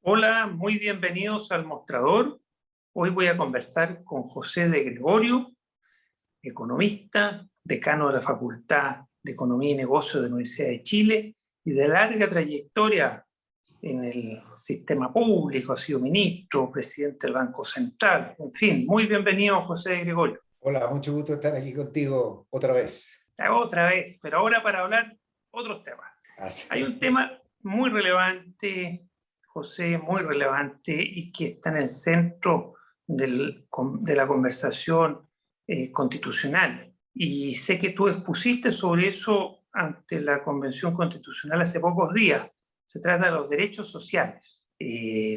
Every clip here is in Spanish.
Hola, muy bienvenidos al Mostrador. Hoy voy a conversar con José de Gregorio, economista, decano de la Facultad de Economía y Negocios de la Universidad de Chile y de larga trayectoria en el sistema público, ha sido ministro, presidente del Banco Central, en fin, muy bienvenido José de Gregorio. Hola, mucho gusto estar aquí contigo otra vez. Otra vez, pero ahora para hablar otros temas. Hay un tema muy relevante, José, muy relevante y que está en el centro de la conversación constitucional. Y sé que tú expusiste sobre eso ante la Convención Constitucional hace pocos días. Se trata de los derechos sociales.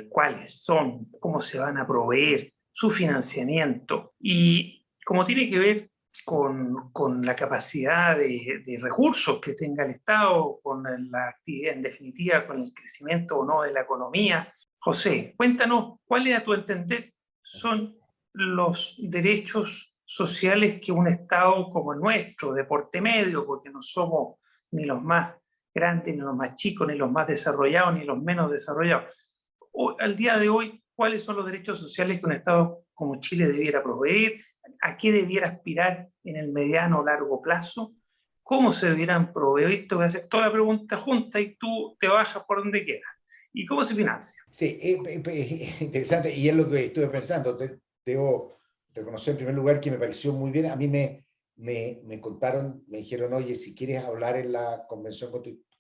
¿Cuáles son? ¿Cómo se van a proveer? Su financiamiento. Y como tiene que ver con la capacidad de recursos que tenga el Estado, con la actividad, en definitiva, con el crecimiento o no de la economía. José, cuéntanos cuáles a tu entender son los derechos sociales que un Estado como el nuestro, de porte medio, porque no somos ni los más grandes, ni los más chicos, ni los más desarrollados, ni los menos desarrollados. Al día de hoy, ¿cuáles son los derechos sociales que un Estado como Chile debiera proveer? ¿A qué debiera aspirar en el mediano o largo plazo? ¿Cómo se debieran proveer? Te voy a hacer toda la pregunta junta y tú te bajas por donde quieras. ¿Y cómo se financia? Sí, interesante, y es lo que estuve pensando. Debo reconocer en primer lugar que me pareció muy bien. A mí me contaron, me dijeron, oye, si quieres hablar en la Convención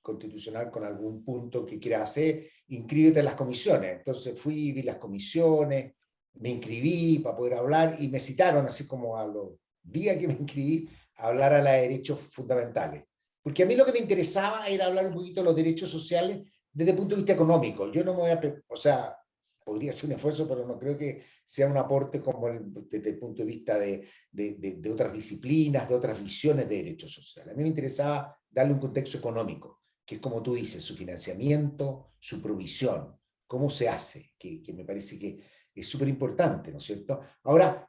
Constitucional con algún punto que quieras hacer, inscríbete en las comisiones. Entonces fui, vi las comisiones, me inscribí para poder hablar y me citaron, así como a los días que me inscribí, a hablar a los derechos fundamentales. Porque a mí lo que me interesaba era hablar un poquito de los derechos sociales desde el punto de vista económico. Yo no me voy a, o sea, podría ser un esfuerzo, pero no creo que sea un aporte como desde el punto de vista de otras disciplinas, de otras visiones de derechos sociales. A mí me interesaba darle un contexto económico, que es como tú dices, su financiamiento, su provisión, cómo se hace, que me parece que es súper importante, ¿no es cierto? Ahora,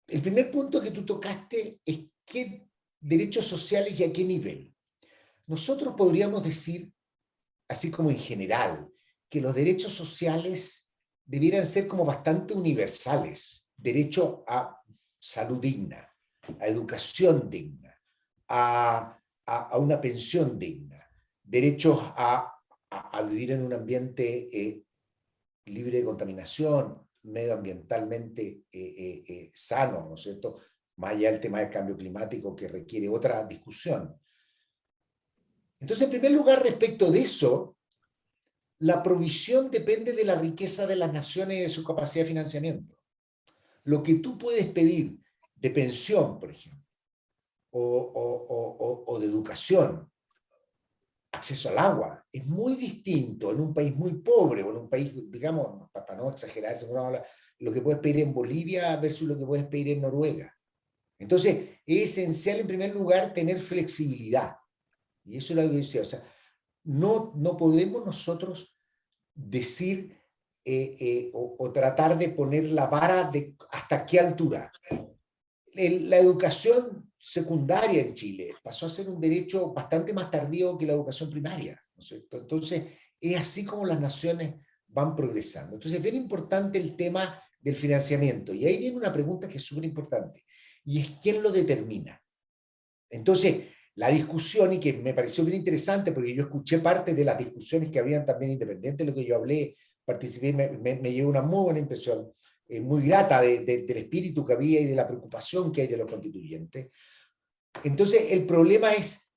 el primer punto que tú tocaste es qué derechos sociales y a qué nivel. Nosotros podríamos decir, así como en general, que los derechos sociales debieran ser como bastante universales. Derecho a salud digna, a educación digna, a una pensión digna, derechos a vivir en un ambiente libre de contaminación, medioambientalmente sano, ¿no es cierto? Más allá del tema del cambio climático que requiere otra discusión. Entonces, en primer lugar, respecto de eso, la provisión depende de la riqueza de las naciones y de su capacidad de financiamiento. Lo que tú puedes pedir de pensión, por ejemplo, o de educación, acceso al agua, es muy distinto en un país muy pobre o en un país, digamos, para no exagerar, lo que puedes pedir en Bolivia versus lo que puedes pedir en Noruega. Entonces, es esencial en primer lugar tener flexibilidad. Y eso es lo que yo decía, o sea, no podemos nosotros decir o tratar de poner la vara de hasta qué altura. La educación secundaria en Chile pasó a ser un derecho bastante más tardío que la educación primaria, ¿no es cierto? Entonces, es así como las naciones van progresando. Entonces, es bien importante el tema del financiamiento. Y ahí viene una pregunta que es súper importante, y es ¿quién lo determina? Entonces, la discusión, y que me pareció bien interesante, porque yo escuché parte de las discusiones que habían también independiente de lo que yo hablé, participé, me llevó una muy buena impresión, muy grata del espíritu que había y de la preocupación que hay de los constituyentes. Entonces, el problema es,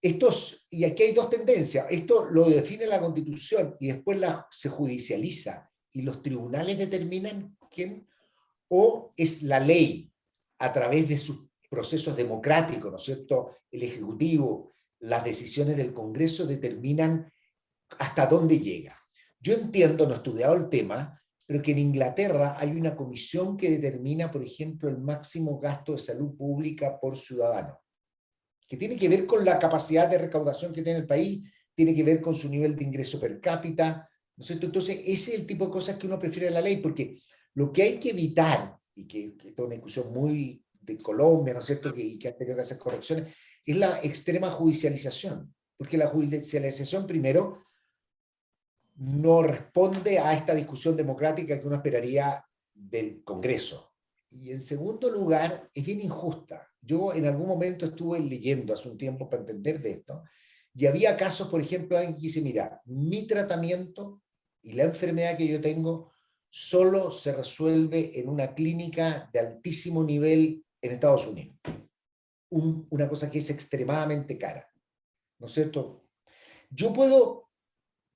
y aquí hay dos tendencias, esto lo define la Constitución y después se judicializa y los tribunales determinan quién, o es la ley a través de sus procesos democráticos, ¿no es cierto? El Ejecutivo, las decisiones del Congreso determinan hasta dónde llega. Yo entiendo, no he estudiado el tema, pero que en Inglaterra hay una comisión que determina, por ejemplo, el máximo gasto de salud pública por ciudadano, que tiene que ver con la capacidad de recaudación que tiene el país, tiene que ver con su nivel de ingreso per cápita, ¿no es cierto? Entonces, ese es el tipo de cosas que uno prefiere de la ley, porque lo que hay que evitar, y que esta es una discusión muy de Colombia, ¿no es cierto?, y que ha tenido que hacer correcciones, es la extrema judicialización, porque la judicialización primero no responde a esta discusión democrática que uno esperaría del Congreso. Y en segundo lugar, es bien injusta. Yo en algún momento estuve leyendo hace un tiempo para entender de esto, y había casos, por ejemplo, alguien que dice, mira, mi tratamiento y la enfermedad que yo tengo solo se resuelve en una clínica de altísimo nivel en Estados Unidos. Una cosa que es extremadamente cara, ¿no es cierto? Yo puedo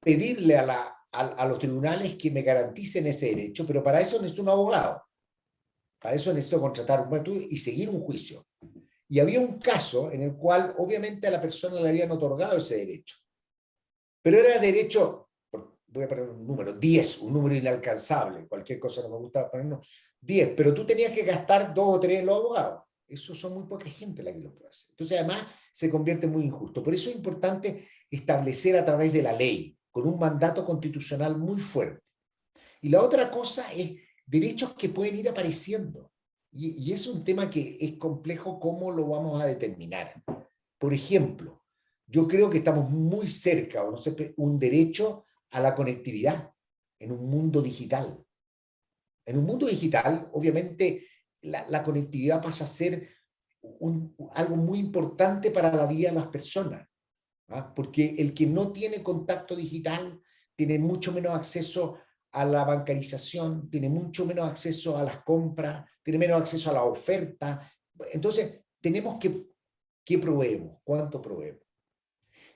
pedirle a los tribunales que me garanticen ese derecho, pero para eso necesito un abogado. Para eso necesito contratar un estudio y seguir un juicio. Y había un caso en el cual obviamente a la persona le habían otorgado ese derecho. Pero era derecho, voy a poner un número, 10, un número inalcanzable, cualquier cosa no me gusta poner, 10, pero tú tenías que gastar 2 o 3 en los abogados. Eso son muy poca gente la que lo puede hacer. Entonces además se convierte muy injusto. Por eso es importante establecer a través de la ley, con un mandato constitucional muy fuerte. Y la otra cosa es derechos que pueden ir apareciendo. Y es un tema que es complejo cómo lo vamos a determinar. Por ejemplo, yo creo que estamos muy cerca, o no sé, un derecho a la conectividad en un mundo digital. En un mundo digital, obviamente, la conectividad pasa a ser algo muy importante para la vida de las personas, ¿ah? Porque el que no tiene contacto digital tiene mucho menos acceso a la bancarización, tiene mucho menos acceso a las compras, tiene menos acceso a la oferta. Entonces, tenemos ¿qué proveemos? ¿Cuánto proveemos?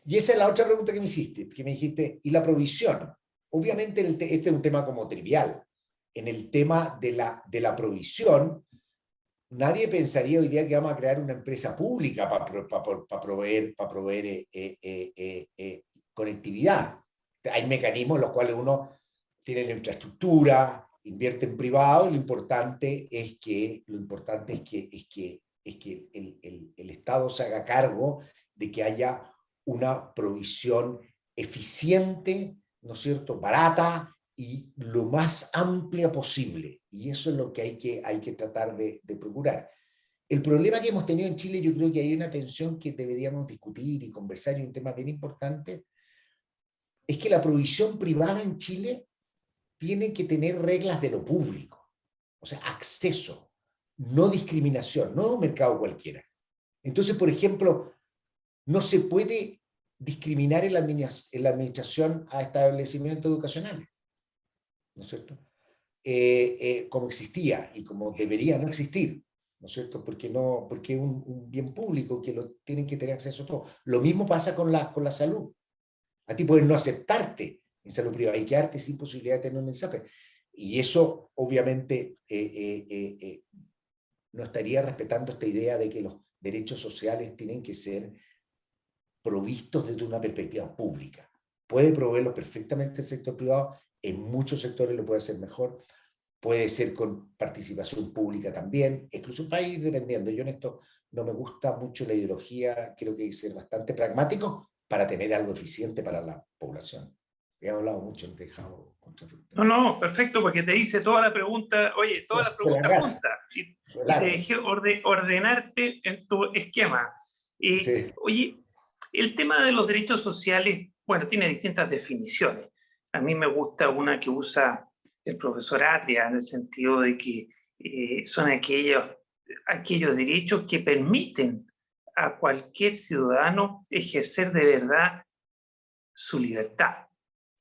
Y esa es la otra pregunta que me hiciste, que me dijiste, ¿y la provisión? Obviamente este es un tema como trivial. En el tema de la provisión, nadie pensaría hoy día que vamos a crear una empresa pública para proveer conectividad. Hay mecanismos en los cuales uno tiene la infraestructura, invierte en privado, y lo importante es que el Estado se haga cargo de que haya una provisión eficiente, ¿no es cierto?, barata y lo más amplia posible. Y eso es lo que hay que tratar de procurar. El problema que hemos tenido en Chile, yo creo que hay una tensión que deberíamos discutir y conversar, y un tema bien importante, es que la provisión privada en Chile tiene que tener reglas de lo público, o sea, acceso, no discriminación, no un mercado cualquiera. Entonces, por ejemplo, no se puede discriminar en la administración a establecimientos educacionales, ¿no es cierto? Como existía y como debería no existir, ¿no es cierto? Porque es un bien público que lo tienen que tener acceso a todo. Lo mismo pasa con la salud. A ti pueden no aceptarte en salud privada y quedarte sin posibilidad de tener un ensape. Y eso, obviamente, no estaría respetando esta idea de que los derechos sociales tienen que ser provistos desde una perspectiva pública. Puede proveerlo perfectamente el sector privado, en muchos sectores lo puede hacer mejor, puede ser con participación pública también, incluso va a ir dependiendo. Yo en esto no me gusta mucho la ideología, creo que hay que ser bastante pragmático para tener algo eficiente para la población. He hablado mucho, he dejado No, no, perfecto, porque te hice toda la pregunta, oye, todas las preguntas juntas, y te dejé ordenarte en tu esquema. Sí. Oye, el tema de los derechos sociales, bueno, tiene distintas definiciones. A mí me gusta una que usa el profesor Atria, en el sentido de que son aquellos derechos que permiten a cualquier ciudadano ejercer de verdad su libertad,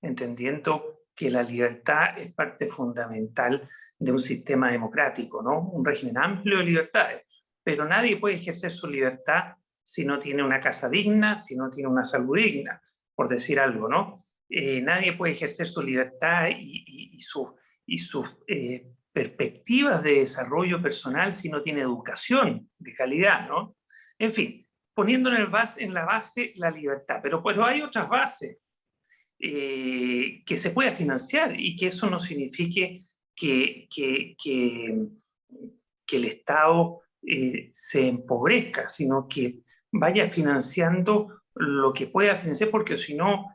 entendiendo que la libertad es parte fundamental de un sistema democrático, ¿no? Un régimen amplio de libertades. Pero nadie puede ejercer su libertad si no tiene una casa digna, si no tiene una salud digna, por decir algo, ¿no? Nadie puede ejercer su libertad y sus perspectivas de desarrollo personal si no tiene educación de calidad, ¿no? En fin, poniendo en la base la libertad. Pero hay otras bases que se pueda financiar, y que eso no signifique que el Estado se empobrezca, sino que vaya financiando lo que pueda financiar, porque si no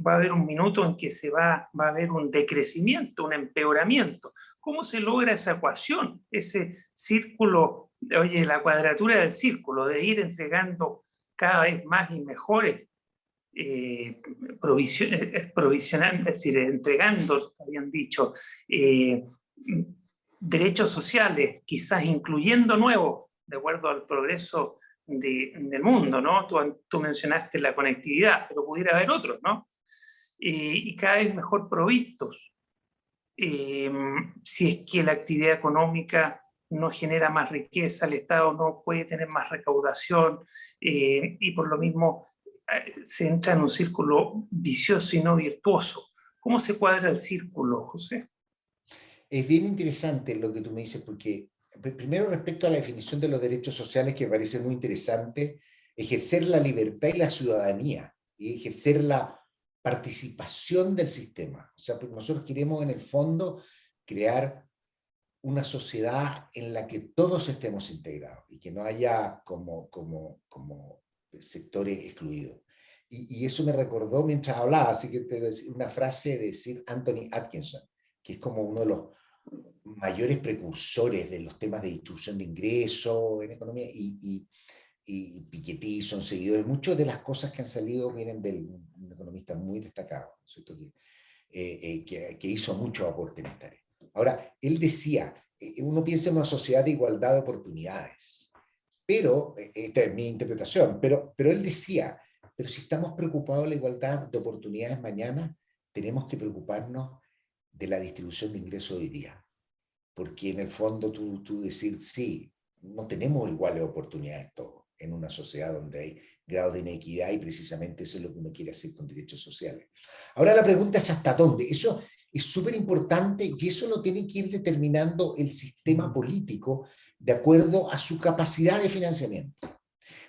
va a haber un minuto en que va a haber un decrecimiento, un empeoramiento. ¿Cómo se logra esa ecuación, ese círculo, oye, la cuadratura del círculo, de ir entregando cada vez más y mejores provisionando, es decir, entregando, habían dicho, derechos sociales, quizás incluyendo nuevos, de acuerdo al progreso del mundo, ¿no? Tú mencionaste la conectividad, pero pudiera haber otros, ¿no? Y cada vez mejor provistos. Si es que la actividad económica no genera más riqueza, el Estado no puede tener más recaudación, y por lo mismo se entra en un círculo vicioso y no virtuoso. ¿Cómo se cuadra el círculo, José? Es bien interesante lo que tú me dices, porque primero respecto a la definición de los derechos sociales, que me parece muy interesante, ejercer la libertad y la ciudadanía, y ejercer la participación del sistema. O sea, porque nosotros queremos en el fondo crear una sociedad en la que todos estemos integrados y que no haya como sectores excluidos. Y eso me recordó mientras hablaba, así que te voy a decir una frase de Sir Anthony Atkinson, que es como uno de los mayores precursores de los temas de distribución de ingresos en economía, y Piketty son seguidores. Muchas de las cosas que han salido vienen de un economista muy destacado, ¿cierto? Que hizo mucho aporte en esta área. Ahora, él decía, uno piensa en una sociedad de igualdad de oportunidades, pero, esta es mi interpretación, pero él decía, pero si estamos preocupados de la igualdad de oportunidades mañana, tenemos que preocuparnos de la distribución de ingresos hoy día. Porque en el fondo tú decir, sí, no tenemos iguales oportunidades todos en una sociedad donde hay grados de inequidad, y precisamente eso es lo que uno quiere hacer con derechos sociales. Ahora la pregunta es ¿hasta dónde? Eso es súper importante, y eso lo tiene que ir determinando el sistema político de acuerdo a su capacidad de financiamiento.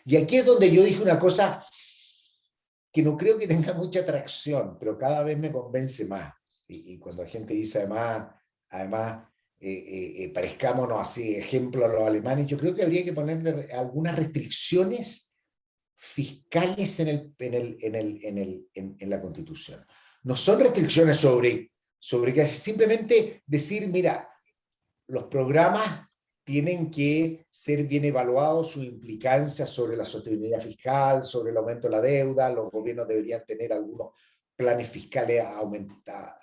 Y aquí es donde yo dije una cosa que no creo que tenga mucha atracción, pero cada vez me convence más. Y cuando la gente dice además parezcámonos así, ejemplo a los alemanes, yo creo que habría que poner algunas restricciones fiscales en la Constitución. No son restricciones sobre que simplemente decir, mira, los programas tienen que ser bien evaluados, su implicancia sobre la sostenibilidad fiscal, sobre el aumento de la deuda, los gobiernos deberían tener algunos planes fiscales, aumentar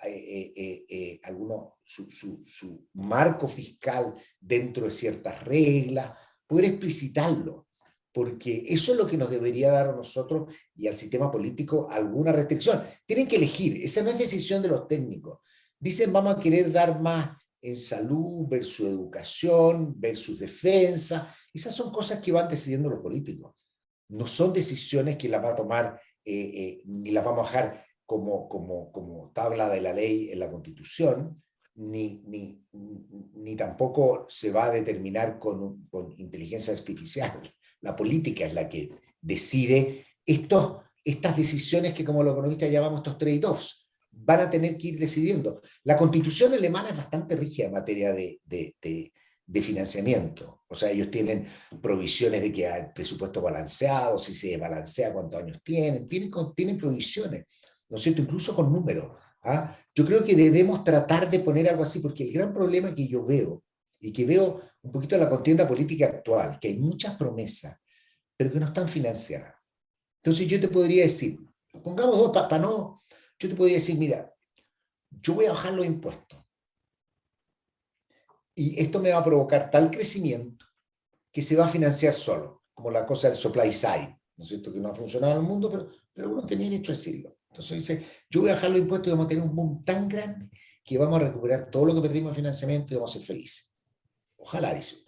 su marco fiscal dentro de ciertas reglas, poder explicitarlo, porque eso es lo que nos debería dar a nosotros y al sistema político alguna restricción. Tienen que elegir, esa no es decisión de los técnicos. Dicen, vamos a querer dar más en salud versus educación, versus defensa. Esas son cosas que van decidiendo los políticos. No son decisiones que las va a tomar, ni las vamos a dejar como tabla de la ley en la Constitución, ni tampoco se va a determinar con inteligencia artificial. La política es la que decide estas decisiones que, como los economistas llamamos, estos trade-offs. Van a tener que ir decidiendo. La Constitución alemana es bastante rígida en materia de financiamiento. O sea, ellos tienen provisiones de que hay presupuesto balanceado, si se balancea, cuántos años tienen provisiones, ¿no es cierto? Incluso con números. ¿Ah? Yo creo que debemos tratar de poner algo así, porque el gran problema que yo veo, y que veo un poquito en la contienda política actual, que hay muchas promesas, pero que no están financiadas. Entonces yo te podría decir, pongamos dos para no... Yo te podría decir, mira, yo voy a bajar los impuestos y esto me va a provocar tal crecimiento que se va a financiar solo, como la cosa del supply side, ¿no es cierto? Que no ha funcionado en el mundo, pero uno tenía derecho a decirlo. Entonces dice, yo voy a bajar los impuestos y vamos a tener un boom tan grande que vamos a recuperar todo lo que perdimos en financiamiento y vamos a ser felices. Ojalá, dice.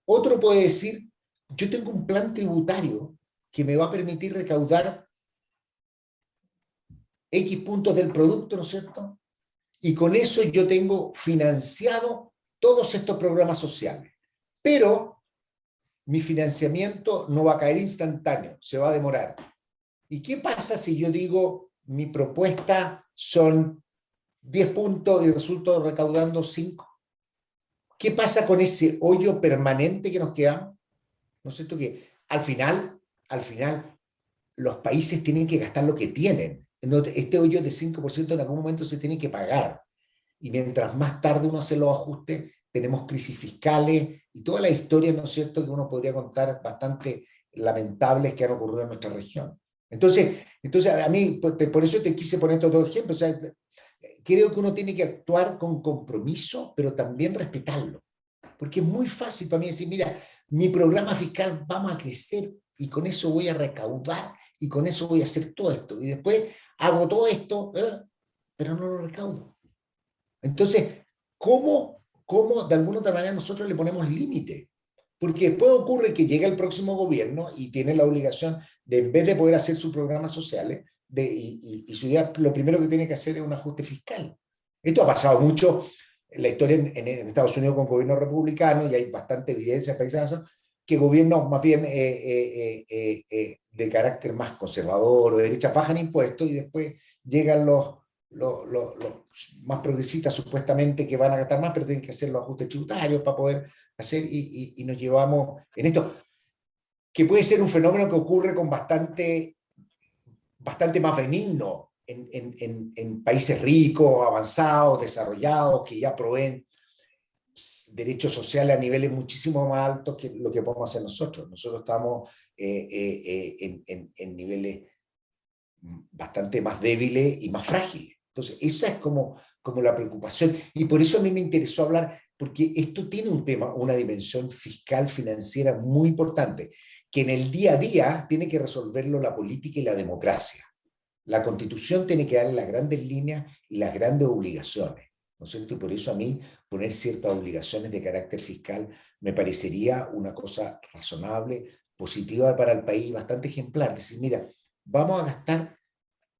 Otro puede decir, yo tengo un plan tributario que me va a permitir recaudar X puntos del producto, ¿no es cierto? Y con eso yo tengo financiado todos estos programas sociales. Pero mi financiamiento no va a caer instantáneo, se va a demorar. ¿Y qué pasa si yo digo, mi propuesta son 10 puntos y resulto recaudando 5? ¿Qué pasa con ese hoyo permanente que nos quedamos? ¿No es cierto? Que al final, los países tienen que gastar lo que tienen. Este hoyo de 5% en algún momento se tiene que pagar. Y mientras más tarde uno hace los ajustes, tenemos crisis fiscales y toda la historia, ¿no es cierto?, que uno podría contar bastante lamentables que han ocurrido en nuestra región. Entonces a mí, por eso te quise poner todos ejemplos. O sea, creo que uno tiene que actuar con compromiso, pero también respetarlo. Porque es muy fácil para mí decir, mira, mi programa fiscal vamos a crecer y con eso voy a recaudar y con eso voy a hacer todo esto. Y después hago todo esto, pero no lo recaudo. Entonces, ¿cómo de alguna otra manera nosotros le ponemos límite? Porque después ocurre que llega el próximo gobierno y tiene la obligación de, en vez de poder hacer sus programas sociales, y su idea, lo primero que tiene que hacer es un ajuste fiscal. Esto ha pasado mucho en la historia en Estados Unidos con gobiernos republicanos, y hay bastante evidencia que gobiernos más bien de carácter más conservador o de derecha bajan impuestos y después llegan los más progresistas supuestamente que van a gastar más, pero tienen que hacer los ajustes tributarios para poder hacer, y nos llevamos en esto, que puede ser un fenómeno que ocurre con bastante más benigno en países ricos, avanzados, desarrollados, que ya proveen derechos sociales a niveles muchísimo más altos que lo que podemos hacer nosotros. Nosotros estamos en niveles bastante más débiles y más frágiles. Entonces, esa es como la preocupación. Y por eso a mí me interesó hablar, porque esto tiene un tema, una dimensión fiscal, financiera muy importante, que en el día a día tiene que resolverlo la política y la democracia. La Constitución tiene que darle las grandes líneas y las grandes obligaciones, ¿no es cierto? Y por eso a mí poner ciertas obligaciones de carácter fiscal me parecería una cosa razonable, positiva para el país, bastante ejemplar. Decir, mira, vamos a gastar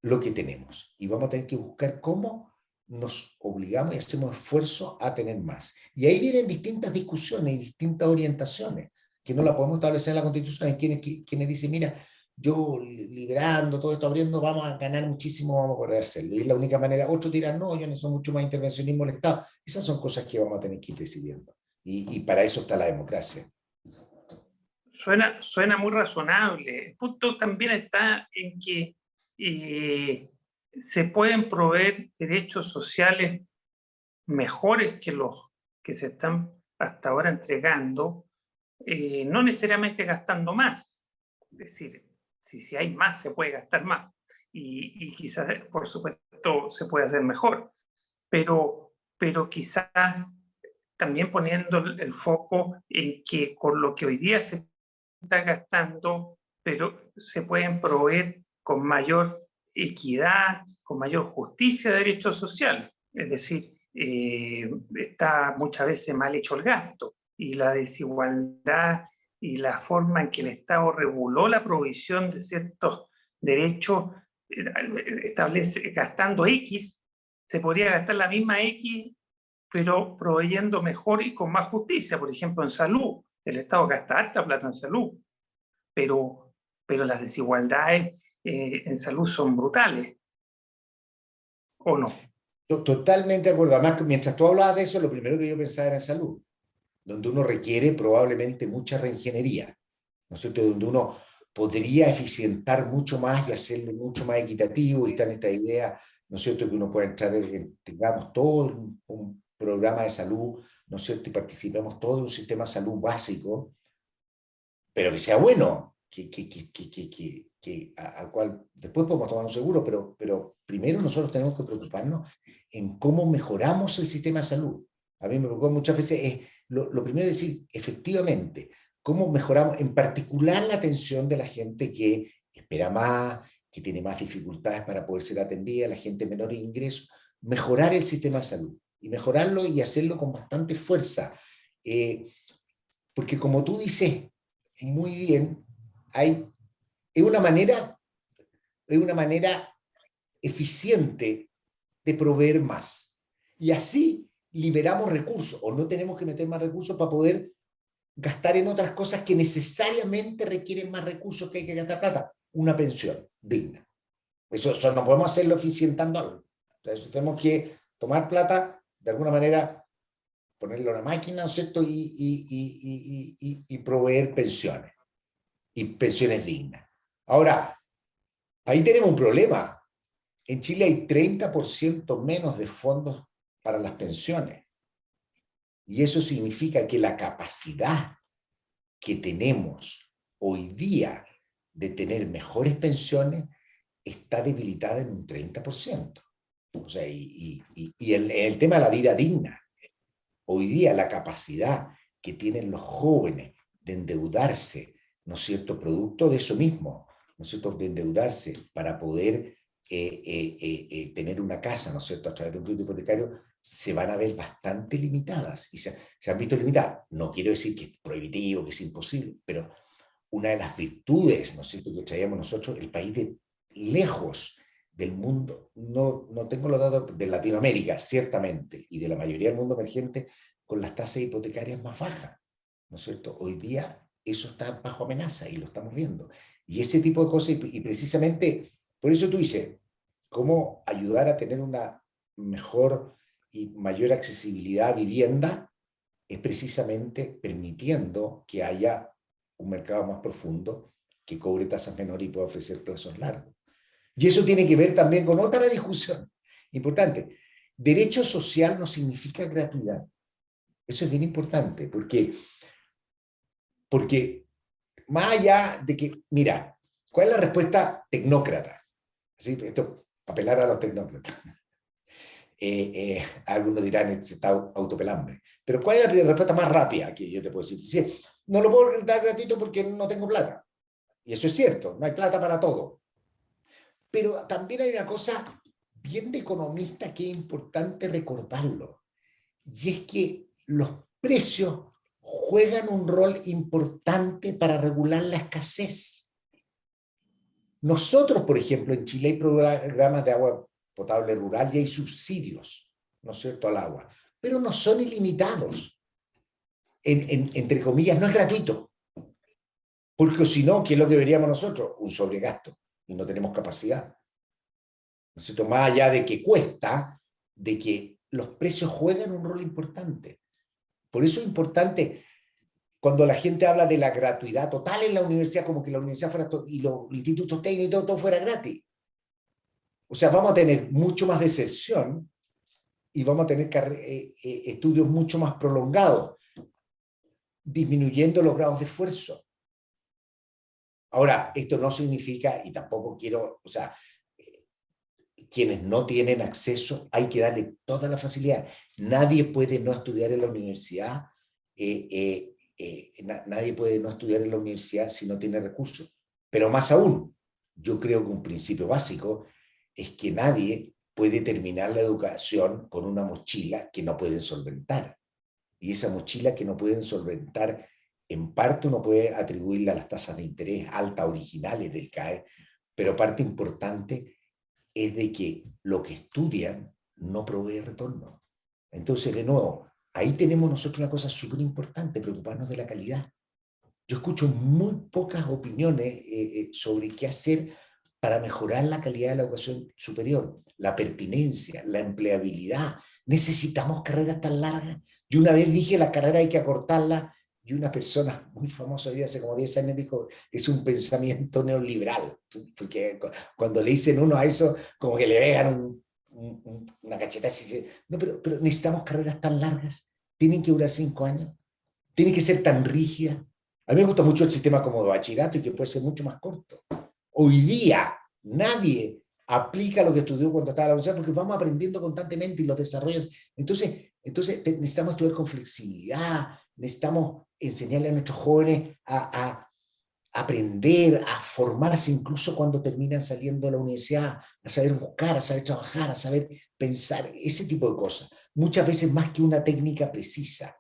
lo que tenemos y vamos a tener que buscar cómo nos obligamos y hacemos esfuerzo a tener más. Y ahí vienen distintas discusiones y distintas orientaciones que no la podemos establecer en la Constitución. Hay quienes dicen, mira, yo liberando todo esto, abriendo, vamos a ganar muchísimo, vamos a poder hacerlo. Y es la única manera. Otros dirán, no, yo necesito mucho más intervencionismo del Estado. Esas son cosas que vamos a tener que ir decidiendo. Y para eso está la democracia. Suena muy razonable. El punto también está en que se pueden proveer derechos sociales mejores que los que se están hasta ahora entregando, no necesariamente gastando más. Es decir, si hay más, se puede gastar más. Y quizás, por supuesto, se puede hacer mejor. Pero quizás también poniendo el foco en que con lo que hoy día se está gastando, pero se pueden proveer con mayor equidad, con mayor justicia de derechos sociales. Es decir, está muchas veces mal hecho el gasto y la desigualdad y la forma en que el Estado reguló la provisión de ciertos derechos, establece gastando X, se podría gastar la misma X, pero proveyendo mejor y con más justicia. Por ejemplo, en salud, el Estado gasta harta plata en salud, pero las desigualdades en salud son brutales, ¿o no? Totalmente de acuerdo. Además, mientras tú hablabas de eso, lo primero que yo pensaba era en salud, donde uno requiere probablemente mucha reingeniería, ¿no es cierto? Donde uno podría eficientar mucho más y hacerlo mucho más equitativo, y está en esta idea, ¿no es cierto?, que uno puede entrar tengamos todo un programa de salud, ¿no es cierto?, y participemos todo en un sistema de salud básico, pero que sea bueno, al cual después podemos tomar un seguro, pero primero nosotros tenemos que preocuparnos en cómo mejoramos el sistema de salud. A mí me preocupa muchas veces, lo primero es decir, efectivamente, cómo mejoramos, en particular la atención de la gente que espera más, que tiene más dificultades para poder ser atendida, la gente de menor ingreso, mejorar el sistema de salud, y mejorarlo y hacerlo con bastante fuerza. Porque como tú dices muy bien, es una manera eficiente de proveer más. Y así liberamos recursos, o no tenemos que meter más recursos para poder gastar en otras cosas que necesariamente requieren más recursos, que hay que gastar plata. Una pensión digna. Eso no podemos hacerlo eficientando algo. Entonces tenemos que tomar plata, de alguna manera, ponerlo en la máquina, ¿no es cierto?, y proveer pensiones. Y pensiones dignas. Ahora, ahí tenemos un problema. En Chile hay 30% menos de fondos para las pensiones. Y eso significa que la capacidad que tenemos hoy día de tener mejores pensiones está debilitada en un 30%. O sea, el tema de la vida digna, hoy día la capacidad que tienen los jóvenes de endeudarse, ¿no es cierto?, producto de eso mismo, ¿no es cierto?, de endeudarse para poder tener una casa, ¿no es cierto?, a través de un crédito hipotecario, se van a ver bastante limitadas, y se han visto limitadas. No quiero decir que es prohibitivo, que es imposible, pero una de las virtudes, ¿no es cierto?, que traíamos nosotros, el país de lejos del mundo, no tengo los datos de Latinoamérica, ciertamente, y de la mayoría del mundo emergente, con las tasas hipotecarias más bajas, ¿no es cierto? Hoy día eso está bajo amenaza y lo estamos viendo. Y ese tipo de cosas, y precisamente, por eso tú dices, cómo ayudar a tener una mejor y mayor accesibilidad a vivienda, es precisamente permitiendo que haya un mercado más profundo que cobre tasas menores y pueda ofrecer plazos largos. Y eso tiene que ver también con otra discusión importante. Derecho social no significa gratuidad. Eso es bien importante, porque más allá de que, mira, ¿cuál es la respuesta tecnócrata? ¿Sí? Esto, apelar a los tecnócratas. Algunos dirán, se está autopelando. Pero ¿cuál es la respuesta más rápida que yo te puedo decir? Sí, no lo puedo dar gratuito porque no tengo plata. Y eso es cierto, no hay plata para todo. Pero también hay una cosa bien de economista que es importante recordarlo. Y es que los precios juegan un rol importante para regular la escasez. Nosotros, por ejemplo, en Chile hay programas de agua potable rural y hay subsidios, ¿no es cierto?, al agua, pero no son ilimitados. Entre comillas, no es gratuito. Porque si no, ¿qué es lo que veríamos nosotros? Un sobregasto, y no tenemos capacidad. ¿No es cierto? Más allá de que cuesta, de que los precios juegan un rol importante. Por eso es importante, cuando la gente habla de la gratuidad total en la universidad, como que la universidad fuera y los institutos técnicos, todo fuera gratis. O sea, vamos a tener mucho más deserción y vamos a tener estudios mucho más prolongados, disminuyendo los grados de esfuerzo. Ahora, esto no significa, y tampoco quiero, o sea, quienes no tienen acceso, hay que darle toda la facilidad. Nadie puede no estudiar en la universidad, nadie puede no estudiar en la universidad si no tiene recursos. Pero más aún, yo creo que un principio básico es que nadie puede terminar la educación con una mochila que no pueden solventar. Y esa mochila que no pueden solventar, en parte uno puede atribuirla a las tasas de interés altas originales del CAE, pero parte importante es de que lo que estudian no provee retorno. Entonces, de nuevo, ahí tenemos nosotros una cosa súper importante, preocuparnos de la calidad. Yo escucho muy pocas opiniones sobre qué hacer para mejorar la calidad de la educación superior, la pertinencia, la empleabilidad. Necesitamos carreras tan largas. Yo una vez dije, la carrera hay que acortarla, y una persona muy famosa hoy hace como 10 años dijo, es un pensamiento neoliberal, porque cuando le dicen uno a eso, como que le pegan una cacheta así. No, pero necesitamos carreras tan largas, tienen que durar 5 años, tienen que ser tan rígidas. A mí me gusta mucho el sistema como de bachillerato y que puede ser mucho más corto. Hoy día nadie aplica lo que estudió cuando estaba en la universidad porque vamos aprendiendo constantemente y los desarrollos. Entonces necesitamos estudiar con flexibilidad, necesitamos enseñarle a nuestros jóvenes a aprender, a formarse incluso cuando terminan saliendo de la universidad, a saber buscar, a saber trabajar, a saber pensar, ese tipo de cosas. Muchas veces más que una técnica precisa.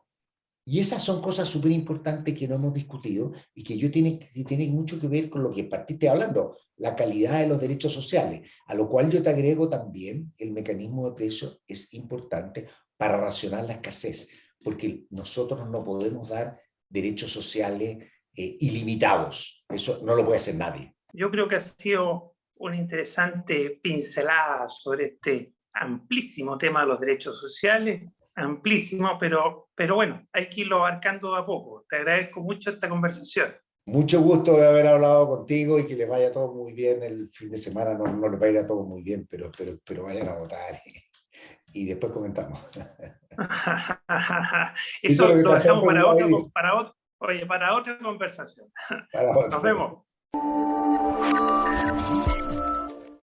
Y esas son cosas súper importantes que no hemos discutido y que tiene mucho que ver con lo que partiste hablando, la calidad de los derechos sociales, a lo cual yo te agrego también el mecanismo de precios es importante para racionar la escasez, porque nosotros no podemos dar derechos sociales ilimitados, eso no lo puede hacer nadie. Yo creo que ha sido una interesante pincelada sobre este amplísimo tema de los derechos sociales, amplísimo, pero bueno, hay que irlo abarcando de a poco. Te agradezco mucho esta conversación. Mucho gusto de haber hablado contigo y que les vaya todo muy bien el fin de semana. No les va a ir a todo muy bien, pero vayan a votar y después comentamos. Eso lo dejamos para otra conversación. Nos vemos.